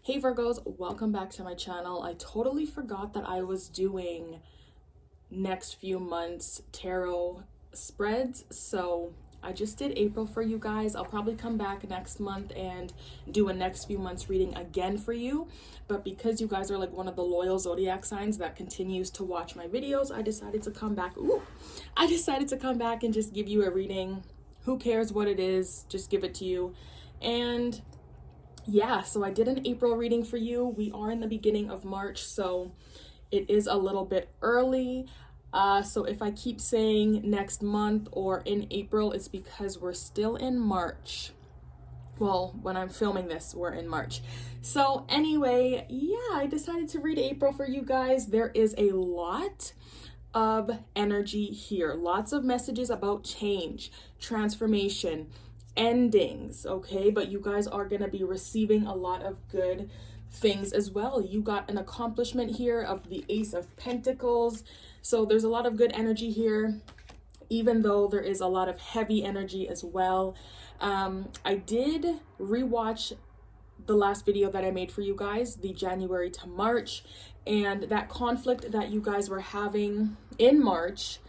Hey Virgos, welcome back to my channel. I totally forgot that I was doing next few months tarot spreads, so I just did April for you guys. I'll probably come back next month and do a next few months reading again for you, but because you guys are like one of the loyal zodiac signs that continues to watch my videos, I decided to come back. I decided to come back and just give you a reading. Who cares what it is? Just give it to you. And yeah, so I did an April reading for you. We are in the beginning of March, so it is a little bit early. So if I keep saying next month or in April, it's because we're still in March. Well, when I'm filming this, we're in March. So anyway, yeah, I decided to read April for you guys. There is a lot of energy here. Lots of messages about change, transformation, endings, okay? But you guys are going to be receiving a lot of good things as well. You got an accomplishment here of the Ace of Pentacles. So there's a lot of good energy here, even though there is a lot of heavy energy as well. I did rewatch the last video that I made for you guys, the January to March, and that conflict that you guys were having in March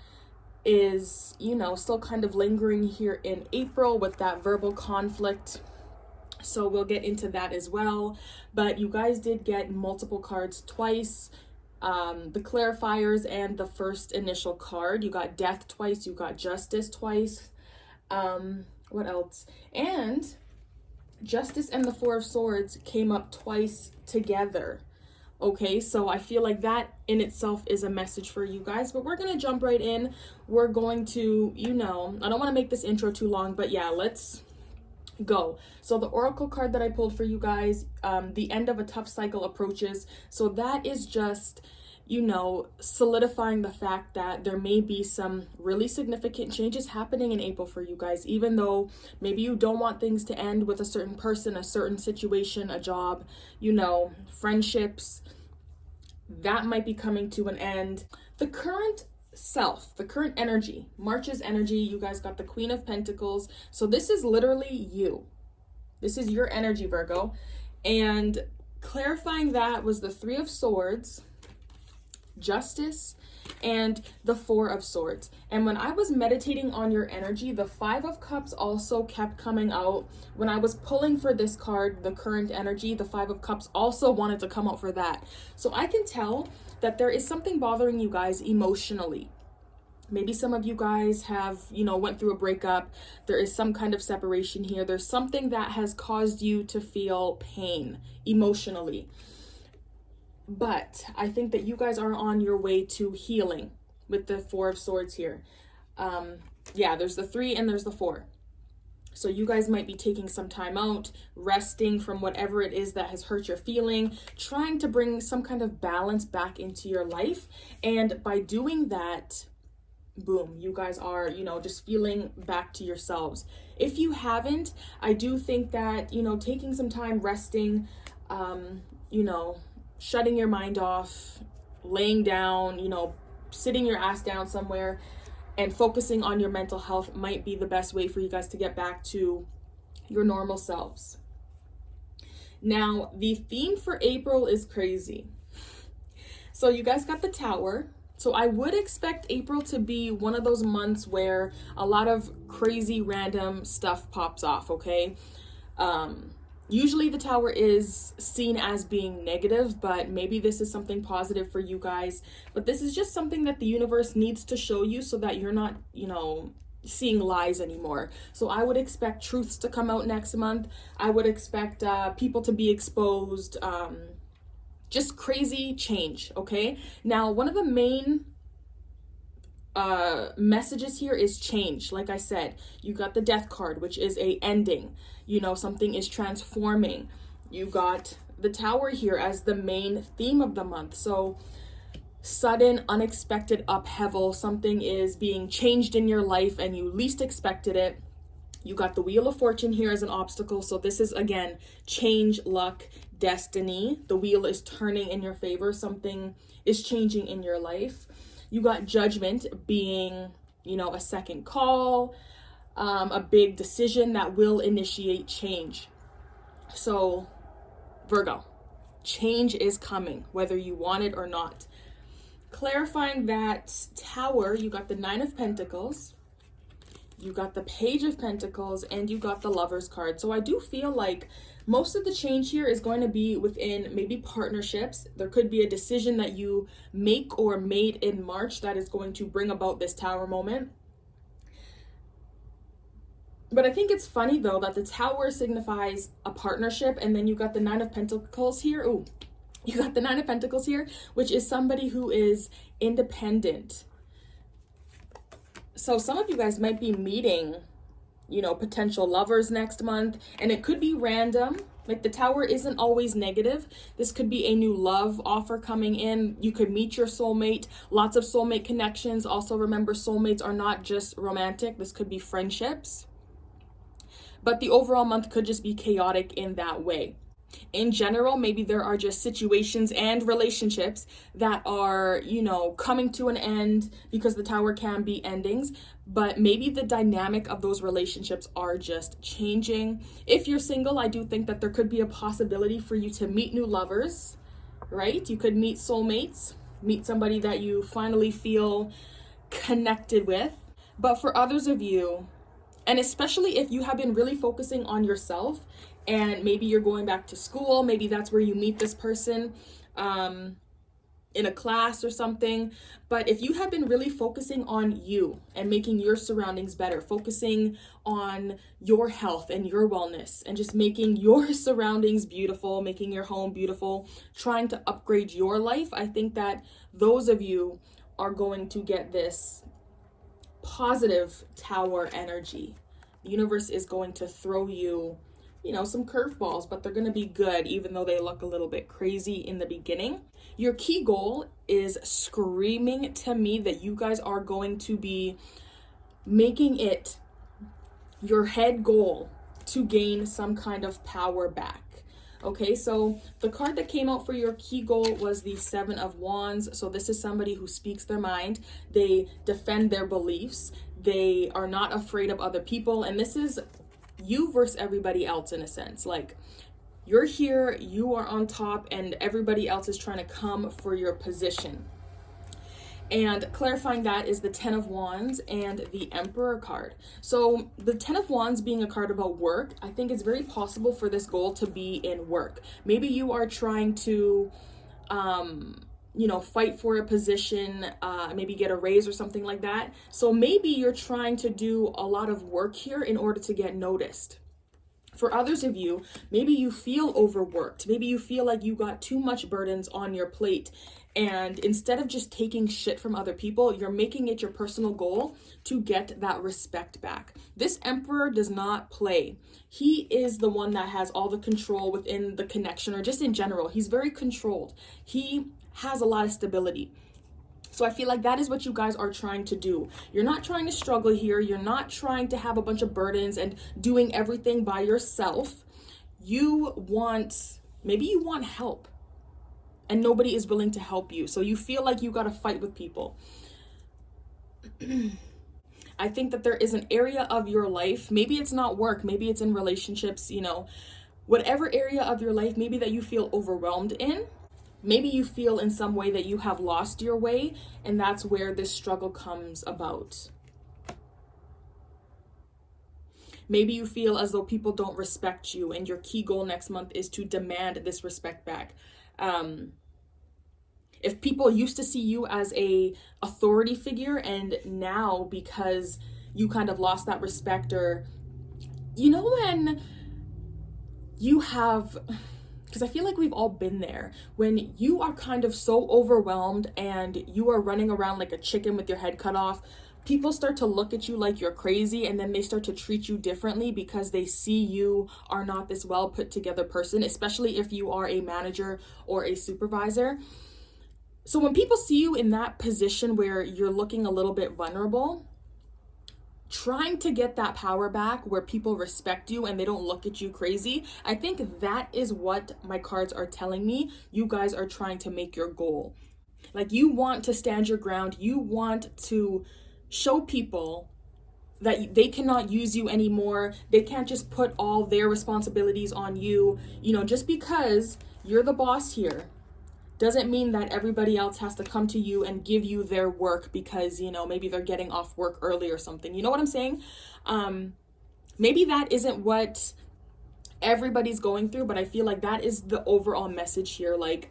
is, you know, still kind of lingering here in April with that verbal conflict. So we'll get into that as well. But you guys did get multiple cards twice, the clarifiers and the first initial card. You got death twice, you got justice twice. What else? And justice and the Four of Swords came up twice together. Okay, so I feel like that in itself is a message for you guys, but we're going to jump right in. We're going to, you know, I don't want to make this intro too long, but yeah, let's go. So the oracle card that I pulled for you guys, the end of a tough cycle approaches. So that is just, you know, solidifying the fact that there may be some really significant changes happening in April for you guys, even though maybe you don't want things to end with a certain person, a certain situation, a job, you know, friendships, that might be coming to an end. The current self, the current energy, March's energy, you guys got the Queen of Pentacles. So this is literally you. This is your energy, Virgo. And clarifying that was the Three of Swords, Justice, and the Four of Swords. And when I was meditating on your energy, the Five of Cups also kept coming out. When I was pulling for this card, the current energy, the Five of Cups also wanted to come out for that. So I can tell that there is something bothering you guys emotionally. Maybe some of you guys have, you know, went through a breakup. There is some kind of separation here. There's something that has caused you to feel pain emotionally. But I think that you guys are on your way to healing with the Four of Swords here. Yeah, there's the three and there's the four. So you guys might be taking some time out, resting from whatever it is that has hurt your feeling, trying to bring some kind of balance back into your life. And by doing that, boom, you guys are, you know, just feeling back to yourselves. If you haven't, I do think that, you know, taking some time resting, you know, shutting your mind off, laying down, you know, sitting your ass down somewhere and focusing on your mental health might be the best way for you guys to get back to your normal selves. Now, the theme for April is crazy. So you guys got the Tower. So I would expect April to be one of those months where a lot of crazy random stuff pops off, okay? Usually the Tower is seen as being negative, but maybe this is something positive for you guys. But this is just something that the universe needs to show you so that you're not, you know, seeing lies anymore. So I would expect truths to come out next month. I would expect people to be exposed, just crazy change, okay? Now, one of the main messages here is change. Like I said, you got the Death card, which is a ending. You know, something is transforming. You got the Tower here as the main theme of the month. So sudden, unexpected upheaval. Something is being changed in your life and you least expected it. You got the Wheel of Fortune here as an obstacle. So this is, again, change, luck, destiny. The wheel is turning in your favor. Something is changing in your life. You got Judgment being, you know, a second call, a big decision that will initiate change. So Virgo, Change is coming, whether you want it or not. Clarifying that Tower, you got the Nine of Pentacles, you got the Page of Pentacles, and you got the Lover's card. So I do feel like most of the change here is going to be within maybe partnerships. There could be a decision that you make or made in March that is going to bring about this Tower moment. But I think it's funny though that the Tower signifies a partnership, and then you got the Nine of Pentacles here. Ooh, you got the Nine of Pentacles here, which is somebody who is independent. So some of you guys might be meeting, you know, potential lovers next month, and it could be random. Like the Tower isn't always negative. This could be a new love offer coming in. You could meet your soulmate, lots of soulmate connections. Also remember, soulmates are not just romantic. This could be friendships. But the overall month could just be chaotic in that way. In general, maybe there are just situations and relationships that are, you know, coming to an end, because the Tower can be endings, but maybe the dynamic of those relationships are just changing. If you're single, I do think that there could be a possibility for you to meet new lovers, right? You could meet soulmates, meet somebody that you finally feel connected with. But for others of you, and especially if you have been really focusing on yourself, and maybe you're going back to school, maybe that's where you meet this person in a class or something. But if you have been really focusing on you and making your surroundings better, focusing on your health and your wellness, and just making your surroundings beautiful, making your home beautiful, trying to upgrade your life, I think that those of you are going to get this positive Tower energy. The universe is going to throw you, you know, some curveballs, but they're going to be good, even though they look a little bit crazy in the beginning. Your key goal is screaming to me that you guys are going to be making it your head goal to gain some kind of power back. Okay, so the card that came out for your key goal was the Seven of Wands. So this is somebody who speaks their mind. They defend their beliefs. They are not afraid of other people. And this is you versus everybody else in a sense. Like, you're here, you are on top, and everybody else is trying to come for your position. And clarifying that is the Ten of Wands and the Emperor card. So the Ten of Wands being a card about work, I think it's very possible for this goal to be in work. Maybe you are trying to, you know, fight for a position, maybe get a raise or something like that. So maybe you're trying to do a lot of work here in order to get noticed. For others of you, maybe you feel overworked. Maybe you feel like you got too much burdens on your plate. And instead of just taking shit from other people, you're making it your personal goal to get that respect back. This Emperor does not play. He is the one that has all the control within the connection, or just in general. He's very controlled. He has a lot of stability. So I feel like that is what you guys are trying to do. You're not trying to struggle here. You're not trying to have a bunch of burdens and doing everything by yourself. Maybe you want help, and nobody is willing to help you. So you feel like you got to fight with people. I think that there is an area of your life, maybe it's not work, maybe it's in relationships, you know, whatever area of your life, maybe that you feel overwhelmed in. Maybe you feel in some way that you have lost your way, and that's where this struggle comes about. Maybe you feel as though people don't respect you, and your key goal next month is to demand this respect back. If people used to see you as a authority figure, and now because you kind of lost that respect, or, you know, when you have... Because I feel like we've all been there. When you are kind of so overwhelmed and you are running around like a chicken with your head cut off, people start to look at you like you're crazy, and then they start to treat you differently because they see you are not this well put together person, especially if you are a manager or a supervisor. So when people see you in that position where you're looking a little bit vulnerable, trying to get that power back where people respect you and they don't look at you crazy, I think that is what my cards are telling me you guys are trying to make your goal. Like, you want to stand your ground. You want to show people that they cannot use you anymore. They can't just put all their responsibilities on you. You know, just because You're the boss here. Doesn't mean that everybody else has to come to you and give you their work because, you know, maybe they're getting off work early or something. You know what I'm saying? Maybe that isn't what everybody's going through, but I feel like that is the overall message here. Like,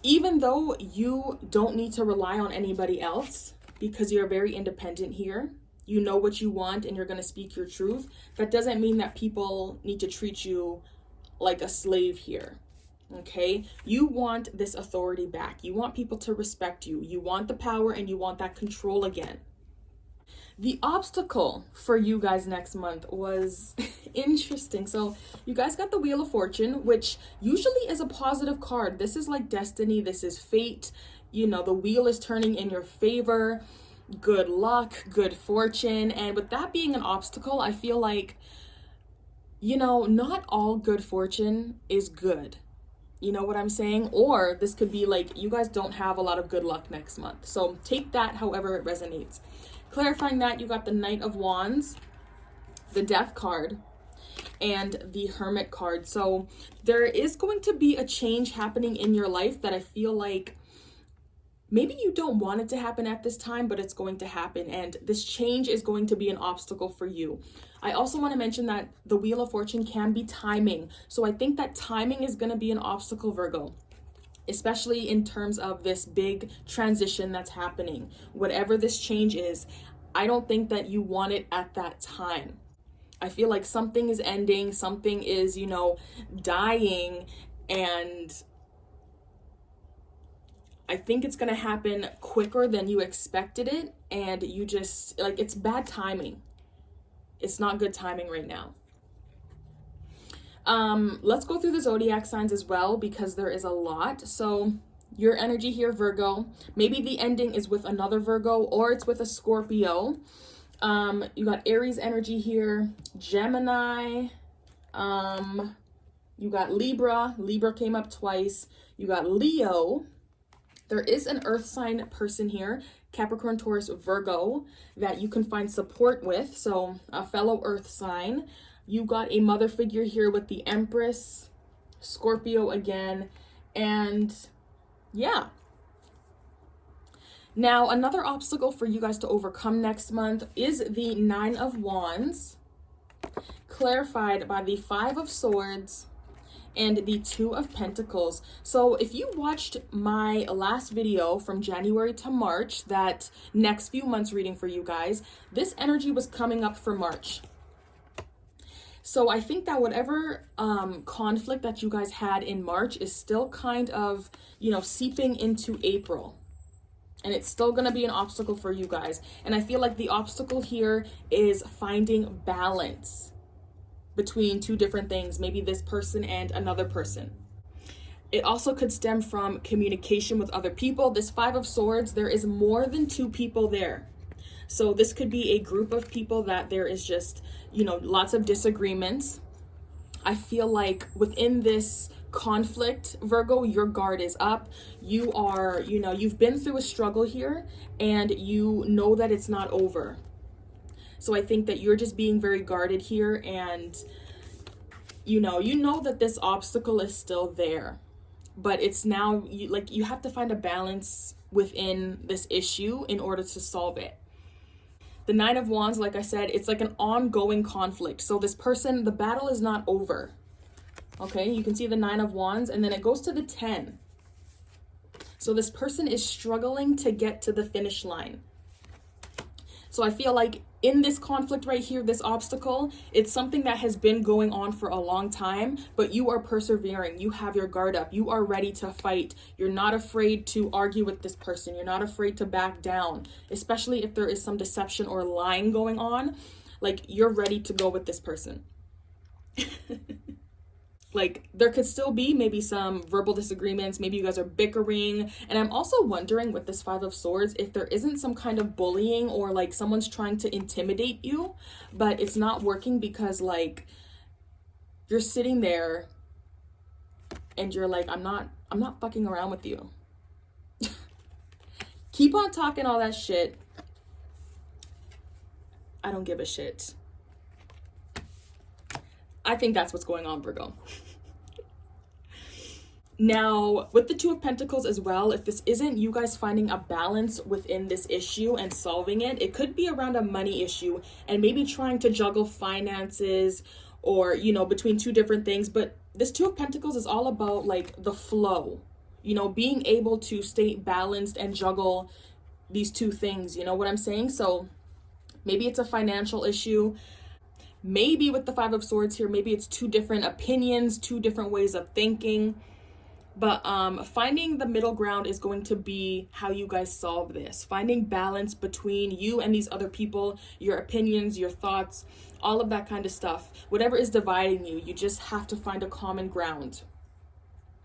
even though you don't need to rely on anybody else because you're very independent here, you know what you want and you're going to speak your truth, that doesn't mean that people need to treat you like a slave here. Okay, you want this authority back. You want people to respect you. You want the power and you want that control again. The obstacle for you guys next month was interesting. So you guys got the Wheel of Fortune, which usually is a positive card. This is like destiny. This is fate. You know, the wheel is turning in your favor. Good luck, good fortune. And with that being an obstacle, I feel like, you know, not all good fortune is good. You know what I'm saying? Or this could be like, you guys don't have a lot of good luck next month. So take that however it resonates. Clarifying that, you got the Knight of Wands, the Death card, and the Hermit card. So there is going to be a change happening in your life that I feel like maybe you don't want it to happen at this time, but it's going to happen. And this change is going to be an obstacle for you. I also want to mention that the Wheel of Fortune can be timing. So I think that timing is going to be an obstacle, Virgo, especially in terms of this big transition that's happening. Whatever this change is, I don't think that you want it at that time. I feel like something is ending, something is, you know, dying, and I think it's going to happen quicker than you expected it, and you just, like, it's bad timing. It's not good timing right now. Let's go through the zodiac signs as well because there is a lot. So your energy here, Virgo, maybe the ending is with another Virgo or it's with a Scorpio. You got Aries energy here, Gemini, you got Libra came up twice. You got Leo. There is an earth sign person here, Capricorn, Taurus, Virgo, that you can find support with. So a fellow earth sign. You got a mother figure here with the Empress, Scorpio again, and yeah. Now, another obstacle for you guys to overcome next month is the Nine of Wands, clarified by the Five of Swords and the Two of Pentacles. So if you watched my last video from January to March, that next few months reading for you guys, this energy was coming up for March. So I think that whatever conflict that you guys had in March is still kind of, you know, seeping into April. And it's still going to be an obstacle for you guys. And I feel like the obstacle here is finding balance between two different things, maybe this person and another person. It also could stem from communication with other people. This Five of Swords, there is more than two people there. So this could be a group of people that there is just, you know, lots of disagreements. I feel like within this conflict, Virgo, your guard is up. You are, you know, you've been through a struggle here and you know that it's not over. So I think that you're just being very guarded here, and you know that this obstacle is still there, but it's now you have to find a balance within this issue in order to solve it. The Nine of Wands, like I said, it's like an ongoing conflict. So this person, the battle is not over. Okay, you can see the Nine of Wands, and then it goes to the 10. So this person is struggling to get to the finish line. So I feel like in this conflict right here, this obstacle, it's something that has been going on for a long time, but you are persevering. You have your guard up. You are ready to fight. You're not afraid to argue with this person. You're not afraid to back down, especially if there is some deception or lying going on. Like, you're ready to go with this person. Like, there could still be maybe some verbal disagreements. Maybe you guys are bickering. And I'm also wondering with this Five of Swords, if there isn't some kind of bullying or like someone's trying to intimidate you, but it's not working because like you're sitting there and you're like, I'm not fucking around with you. Keep on talking all that shit. I don't give a shit. I think that's what's going on, Virgo. Now, with the Two of Pentacles as well, if this isn't you guys finding a balance within this issue and solving it, it could be around a money issue and maybe trying to juggle finances or, you know, between two different things. But this Two of Pentacles is all about like the flow, you know, being able to stay balanced and juggle these two things. You know what I'm saying? So maybe it's a financial issue. Maybe with the Five of Swords here, maybe it's two different opinions, two different ways of thinking. But finding the middle ground is going to be how you guys solve this. Finding balance between you and these other people, your opinions, your thoughts, all of that kind of stuff. Whatever is dividing you, you just have to find a common ground.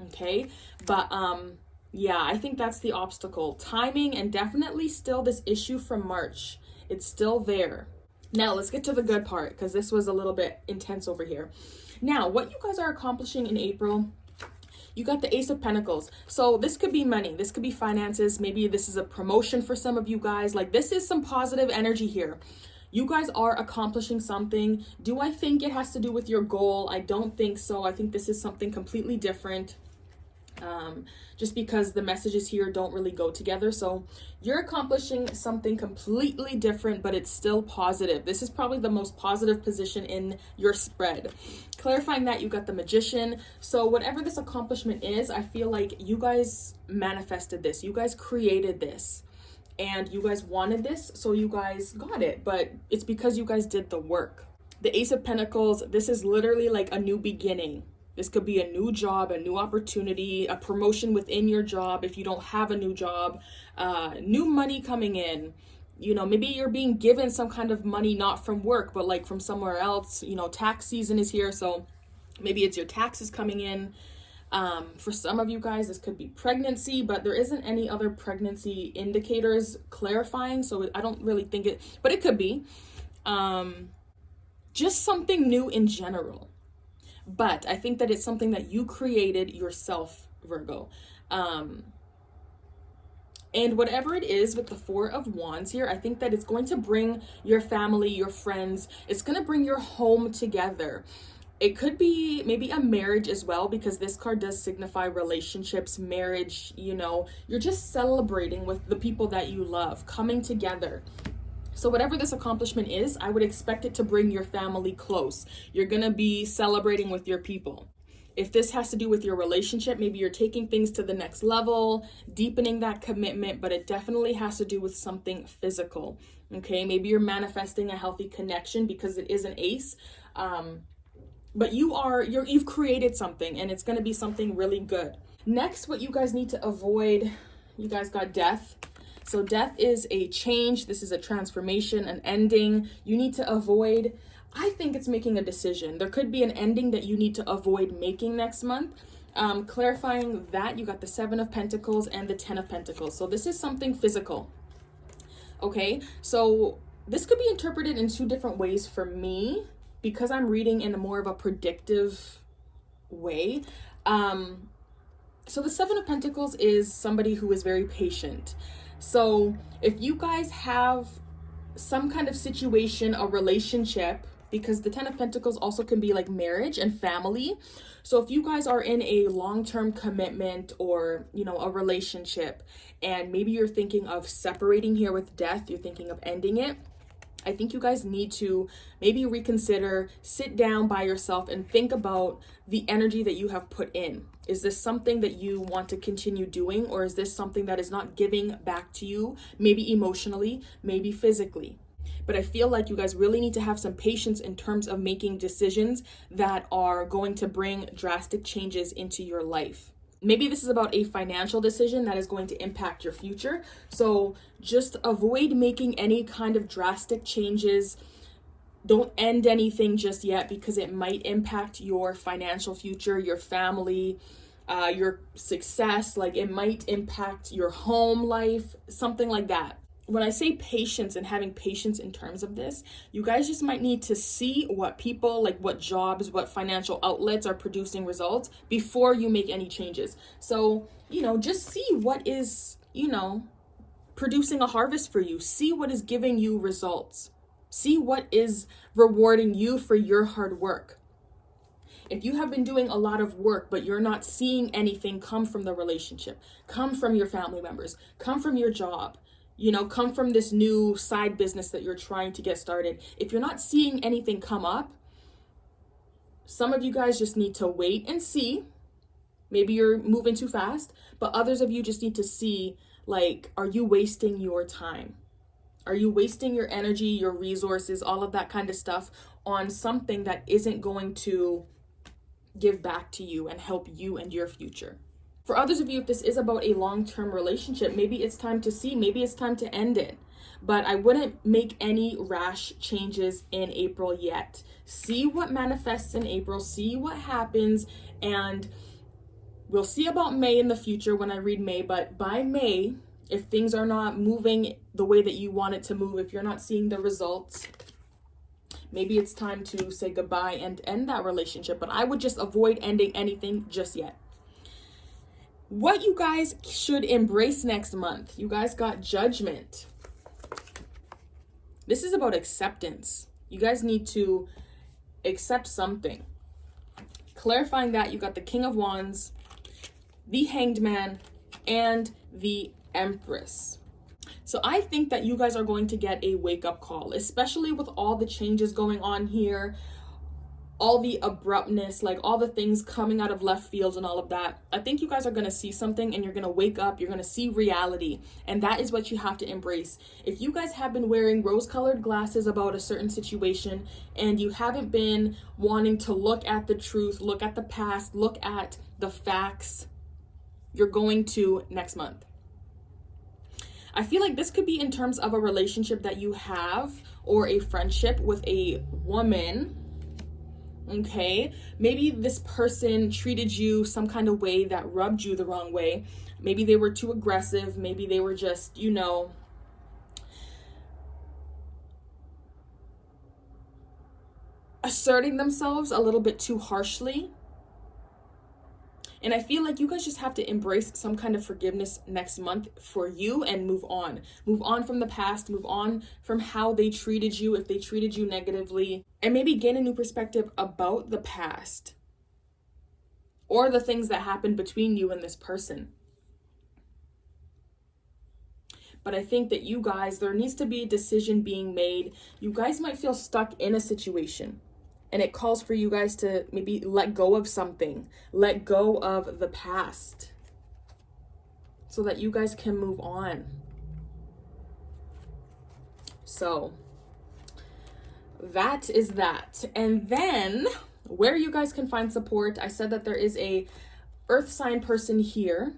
Okay? But yeah, I think that's the obstacle. Timing, and definitely still this issue from March. It's still there. Now, let's get to the good part, because this was a little bit intense over here. Now, what you guys are accomplishing in April, you got the Ace of Pentacles. So this could be money. This could be finances. Maybe this is a promotion for some of you guys. Like, this is some positive energy here. You guys are accomplishing something. Do I think it has to do with your goal? I don't think so. I think this is something completely different. Just because the messages here don't really go together. So you're accomplishing something completely different, but it's still positive. This is probably the most positive position in your spread. Clarifying that, you got the Magician. So whatever this accomplishment is, I feel like you guys manifested this. You guys created this. And you guys wanted this, so you guys got it. But it's because you guys did the work. The Ace of Pentacles, this is literally like a new beginning. This could be a new job, a new opportunity, a promotion within your job if you don't have a new job, new money coming in. You know, maybe you're being given some kind of money, not from work, but like from somewhere else. You know, tax season is here, so maybe it's your taxes coming in. For some of you guys, this could be pregnancy, but there isn't any other pregnancy indicators clarifying, so I don't really think it, but it could be. Just something new in general. But I think that it's something that you created yourself, Virgo. And whatever it is with the Four of Wands here, I think that it's going to bring your family, your friends, it's going to bring your home together. It could be maybe a marriage as well, because this card does signify relationships, marriage, you know, you're just celebrating with the people that you love, coming together. So whatever this accomplishment is, I would expect it to bring your family close. You're going to be celebrating with your people. If this has to do with your relationship, maybe you're taking things to the next level, deepening that commitment, but it definitely has to do with something physical. Okay, maybe you're manifesting a healthy connection because it is an ace. But you've created something, and it's going to be something really good. Next, what you guys need to avoid, you guys got death. So death is a change. This is a transformation, an ending. You need to avoid, I think it's making a decision. There could be an ending that you need to avoid making next month. Clarifying that, you got the Seven of Pentacles and the Ten of Pentacles. So this is something physical. Okay, so this could be interpreted in two different ways for me, because I'm reading in a more of a predictive way. So the Seven of Pentacles is somebody who is very patient. So if you guys have some kind of situation, a relationship, because the Ten of Pentacles also can be like marriage and family. So if you guys are in a long-term commitment or, you know, a relationship, and maybe you're thinking of separating here with death, you're thinking of ending it, I think you guys need to maybe reconsider, sit down by yourself and think about the energy that you have put in. Is this something that you want to continue doing, or is this something that is not giving back to you, maybe emotionally, maybe physically? But I feel like you guys really need to have some patience in terms of making decisions that are going to bring drastic changes into your life. Maybe this is about a financial decision that is going to impact your future. So just avoid making any kind of drastic changes. Don't end anything just yet, because it might impact your financial future, your family, your success. Like, it might impact your home life, something like that. When I say patience and having patience in terms of this, you guys just might need to see what people, like what jobs, what financial outlets are producing results before you make any changes. So, you know, just see what is, you know, producing a harvest for you. See what is giving you results. See what is rewarding you for your hard work. If you have been doing a lot of work, but you're not seeing anything come from the relationship, come from your family members, come from your job, come from this new side business that you're trying to get started. If you're not seeing anything come up, some of you guys just need to wait and see. Maybe you're moving too fast, but others of you just need to see, like, are you wasting your time? Are you wasting your energy, your resources, all of that kind of stuff on something that isn't going to give back to you and help you and your future? For others of you, if this is about a long-term relationship, maybe it's time to see, maybe it's time to end it. But I wouldn't make any rash changes in April yet. See what manifests in April, see what happens, and we'll see about May in the future when I read May. But by May, if things are not moving the way that you want it to move, if you're not seeing the results, maybe it's time to say goodbye and end that relationship. But I would just avoid ending anything just yet. What you guys should embrace next month, you guys got Judgment. This is about acceptance. You guys need to accept something. Clarifying that, you got the King of Wands, the Hanged Man, and the Empress. So I think that you guys are going to get a wake-up call, especially with all the changes going on here, all the abruptness, like all the things coming out of left field and all of that. I think you guys are going to see something and you're going to wake up, you're going to see reality. And that is what you have to embrace. If you guys have been wearing rose-colored glasses about a certain situation and you haven't been wanting to look at the truth, look at the past, look at the facts, you're going to next month. I feel like this could be in terms of a relationship that you have or a friendship with a woman. Okay, maybe this person treated you some kind of way that rubbed you the wrong way. Maybe they were too aggressive. Maybe they were just, asserting themselves a little bit too harshly. And I feel like you guys just have to embrace some kind of forgiveness next month for you and move on. Move on from the past, move on from how they treated you, if they treated you negatively, and maybe gain a new perspective about the past or the things that happened between you and this person. But I think that you guys, there needs to be a decision being made. You guys might feel stuck in a situation. And it calls for you guys to maybe let go of something, let go of the past so that you guys can move on. So that is that. And then where you guys can find support, I said that there is a earth sign person here.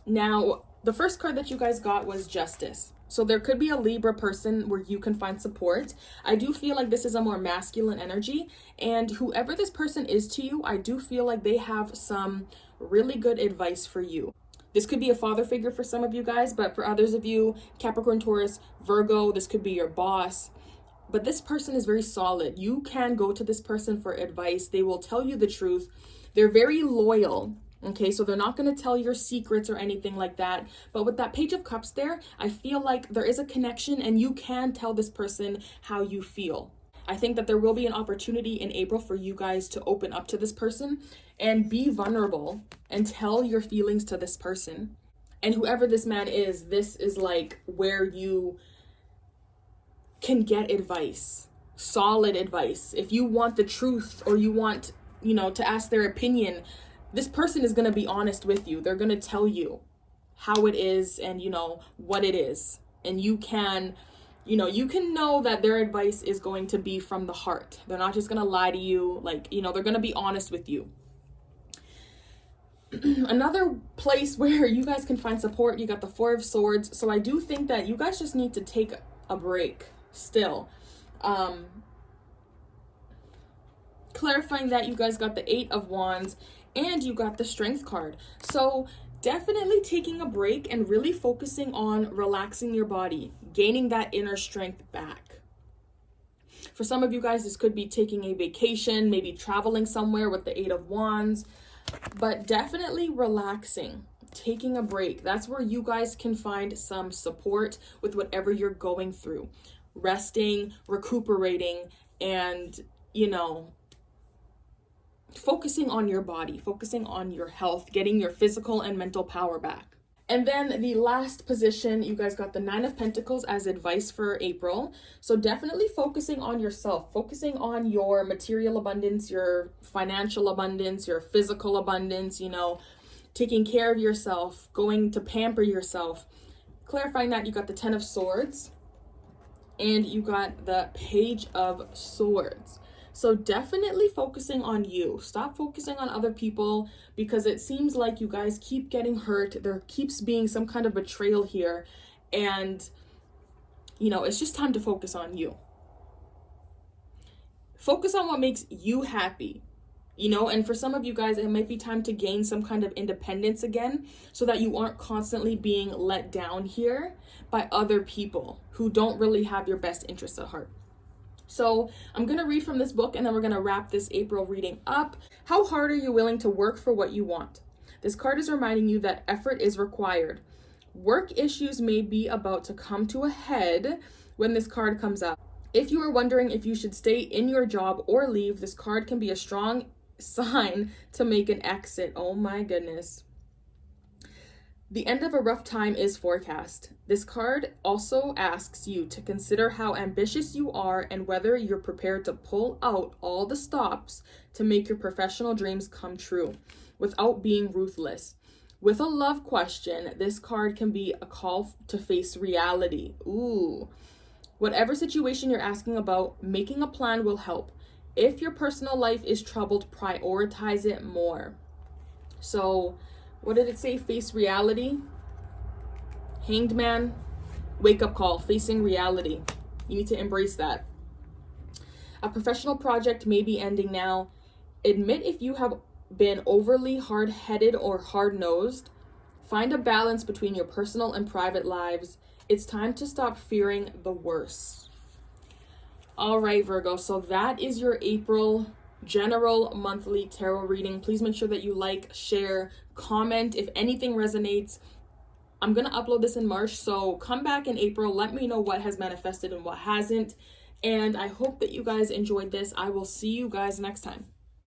Now, the first card that you guys got was Justice. So there could be a Libra person where you can find support. I do feel like this is a more masculine energy, and whoever this person is to you, I do feel like they have some really good advice for you. This could be a father figure for some of you guys, but for others of you, Capricorn, Taurus, Virgo, this could be your boss. But this person is very solid. You can go to this person for advice. They will tell you the truth. They're very loyal. Okay, so they're not going to tell your secrets or anything like that. But with that Page of Cups there, I feel like there is a connection and you can tell this person how you feel. I think that there will be an opportunity in April for you guys to open up to this person and be vulnerable and tell your feelings to this person. And whoever this man is, this is like where you can get advice, solid advice. If you want the truth or you want, to ask their opinion, this person is going to be honest with you. They're going to tell you how it is and, what it is. And you can know that their advice is going to be from the heart. They're not just going to lie to you. Like, they're going to be honest with you. Another place where you guys can find support, you got the Four of Swords. So I do think that you guys just need to take a break still. Clarifying that, you guys got the Eight of Wands. And you got the Strength card. So definitely taking a break and really focusing on relaxing your body, gaining that inner strength back. For some of you guys, this could be taking a vacation, maybe traveling somewhere with the Eight of Wands, but definitely relaxing, taking a break. That's where you guys can find some support with whatever you're going through. Resting, recuperating, and, focusing on your body, focusing on your health, getting your physical and mental power back. And then the last position, you guys got the Nine of Pentacles as advice for April. So definitely focusing on yourself, focusing on your material abundance, your financial abundance, your physical abundance, you know, taking care of yourself, going to pamper yourself. Clarifying that, you got the Ten of Swords and you got the Page of Swords. So definitely focusing on you. Stop focusing on other people, because it seems like you guys keep getting hurt. There keeps being some kind of betrayal here. And, you know, it's just time to focus on you. Focus on what makes you happy. You know, and for some of you guys, it might be time to gain some kind of independence again, so that you aren't constantly being let down here by other people who don't really have your best interests at heart. So I'm going to read from this book and then we're going to wrap this April reading up. How hard are you willing to work for what you want? This card is reminding you that effort is required. Work issues may be about to come to a head when this card comes up. If you are wondering if you should stay in your job or leave, this card can be a strong sign to make an exit. Oh my goodness. The end of a rough time is forecast. This card also asks you to consider how ambitious you are and whether you're prepared to pull out all the stops to make your professional dreams come true without being ruthless. With a love question, this card can be a call to face reality. Ooh. Whatever situation you're asking about, making a plan will help. If your personal life is troubled, prioritize it more. So, what did it say? Face reality. Hanged man. Wake up call. Facing reality. You need to embrace that. A professional project may be ending now. Admit if you have been overly hard-headed or hard-nosed. Find a balance between your personal and private lives. It's time to stop fearing the worst. All right, Virgo. So that is your April general monthly tarot reading. Please make sure that you like, share, comment if anything resonates. I'm going to upload this in March, so come back in April. Let me know what has manifested and what hasn't. And I hope that you guys enjoyed this. I will see you guys next time.